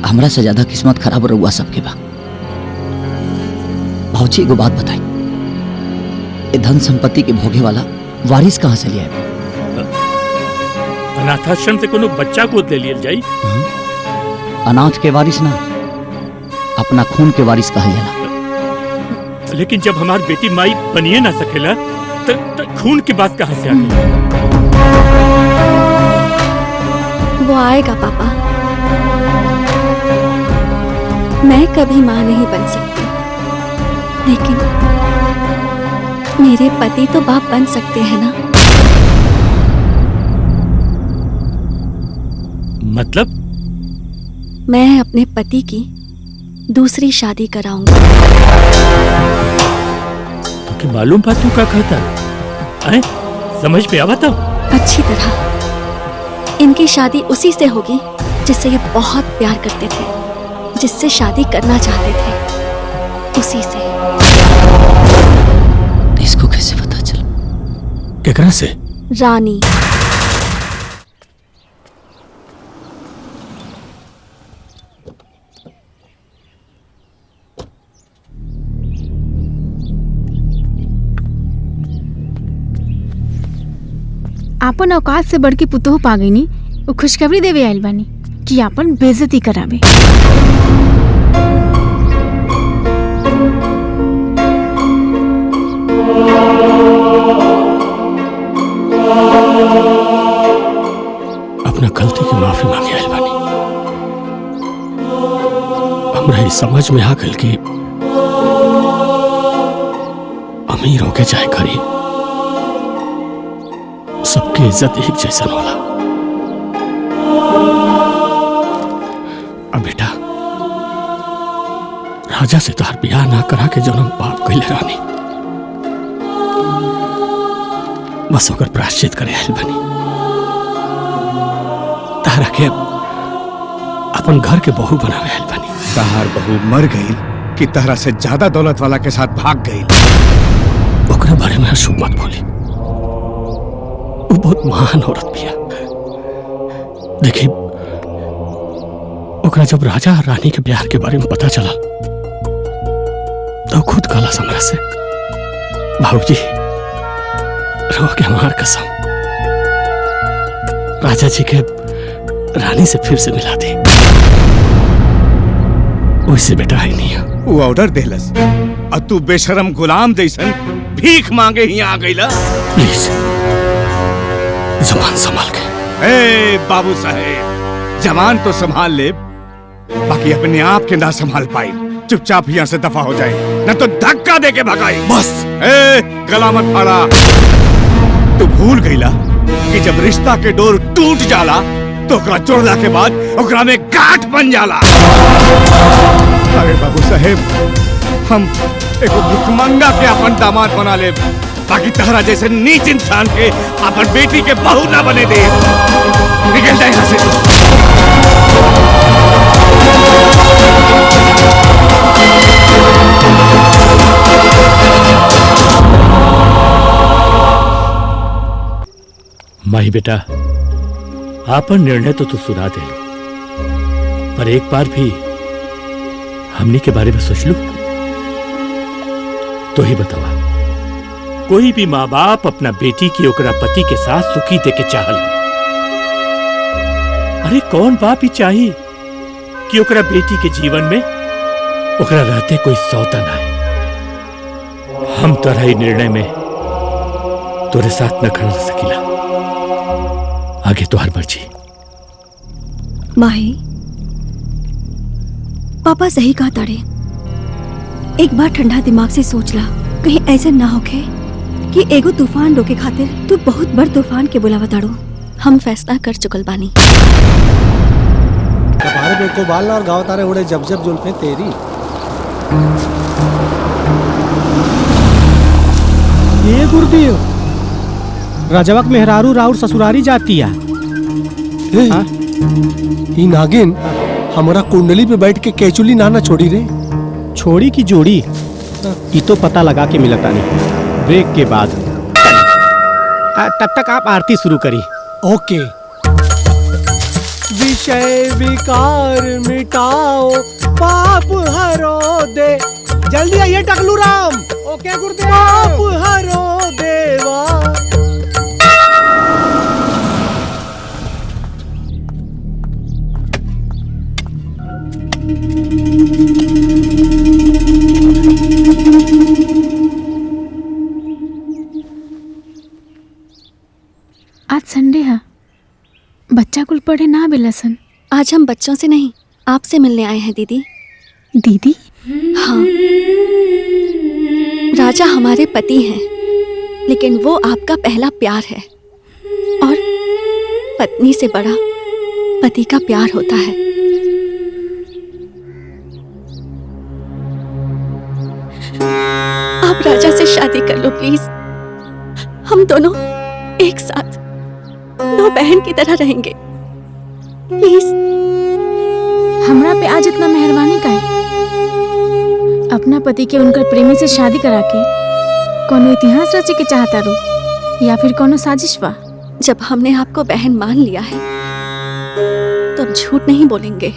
हमरा से ज्यादा किस्मत खराब रहुआ सबके बा। भाऊजी एगो बात बताई, ये धन संपत्ति के भोगे वाला वारिस कहाँ से लिया? अनाथाश्रम से कोनो बच्चा गोद ले लिया जाई। अनाथ के वारिस ना, अपना खून के वारिस कहल जाला। लेकिन जब हमारी बेटी माई बनिए ना सकेला तो खून की बात कहाँ से आ गई? वो आएगा पापा। मैं कभी मां नहीं बन सकती, लेकिन मेरे पति तो बाप बन सकते हैं ना। मतलब? मैं अपने पति की दूसरी शादी कराऊंगी। तो क्या मालूम बात तू क्या कहता है? समझ में आवा था? अच्छी तरह। इनकी शादी उसी से होगी जिससे ये बहुत प्यार करते थे, जिससे शादी करना चाहते थे, उसी से। इसको कैसे पता चला? केकरा से? रानी। आपन औकात से बढ़ के पुतोह पा गई नी, वो खुशखबरी देवे आइल बानी कि आपन बेइज्जती करावे। अपना गलती की माफी मांगे आइल बानी। हमरा ये समझ में आ गल कि अमीर होके चाहे गरीब, सबकी इज्जत एक जैसा होला। अब बेटा, राजा से तार ब्याह ना करा के जन्म पाप कैले रानी, बस ओकर प्रायश्चित करे आइल बनी। तारा के अपन घर के बहू बनावे आइल बनी। तहार बहू मर गई कि तहरा से ज्यादा दौलत वाला के साथ भाग गई? ओकरा बारे में अशुभ मत बोली, वो बहुत महान औरत भी है। देखिए, ओकरा जब राजा और रानी के प्यार के बारे में पता चला तो खुद कहला हमरा से, भाऊजी रो के हमार कसम, राजा जी के रानी से फिर से मिला दी। वैसे बेटा ही नहीं है। वो ऑर्डर देलस और तू बेशरम गुलाम जैसन भीख मांगे ही आ गईला। प्लीज जबान संभाल के। ए बाबू साहेब, जवान तो संभाल ले, बाकी अपने आप के ना संभाल पाई। चुपचाप यहाँ से दफा हो जाए, न तो धक्का दे के भगाई। बस ए गला मत फाड़ा। तू भूल गईला कि जब रिश्ता के डोर टूट जाला तो ओकरा जोड़ला के बाद ओकरा में गांठ बन जाला। अरे बाबू साहेब, हम एगो भिखमंगा के अपन दामाद बना ले, बाकी तहरा जैसे नीच इंसान के अपन बेटी के बहू ना बने दे। निकल जाए यहाँ से। माही बेटा, आपन निर्णय तो तू सुना दे, पर एक बार भी हमनी के बारे में सोच लू तो ही बतावा। कोई भी माँ बाप अपना बेटी की ओकरा पति के साथ सुखी देके चाहल। अरे कौन बाप ही चाहिए कि ओकरा बेटी के जीवन में ओकरा रहते कोई सौतन आए। हम तोरा ही निर्णय में तोरे साथ न खड़ा सकीला, आगे तो हर मर्जी। माही, पापा सही कहा ताड़े। एक बार ठंडा दिमाग से सोच ला, कहीं ऐसे ना होके कि एगो तूफान रोके खातिर तू बहुत बड़ तूफान के बुलावा ताड़ो। हम फैसला कर चुकल बानी। कपारे पे को बाल और गाँव तारे उड़े जब जब जुल्फे तेरी। ये गुरुदेव, राजवक मेहरारू राउर ससुरारी जातिया। ई नागिन हमारा कुंडली पे बैठ के केचुली नाना छोड़ी रे। छोड़ी की जोड़ी ये तो पता लगा के मिलता नहीं, ब्रेक के बाद। तब तक आप आरती शुरू करी। ओके। विषय विकार मिटाओ, पाप हरो दे। जल्दी आइए टकलू राम। ओके गुरुदेव। पाप हरो देवा। आज संडे है, बच्चा कुल पढ़े ना बेलसन। आज हम बच्चों से नहीं, आपसे मिलने आए हैं दीदी। दीदी? हाँ, राजा हमारे पति हैं, लेकिन वो आपका पहला प्यार है और पत्नी से बड़ा पति का प्यार होता है। आप राजा से शादी कर लो प्लीज। हम दोनों एक साथ दो बहन की तरह रहेंगे प्लीज। हमरा पे आज इतना मेहरबानी का है? अपना पति के उनकर प्रेमी से शादी करा के कोनो इतिहास रचे के चाहता रो या फिर कोनो साजिश बा? जब हमने आपको बहन मान लिया है तो अब झूठ नहीं बोलेंगे।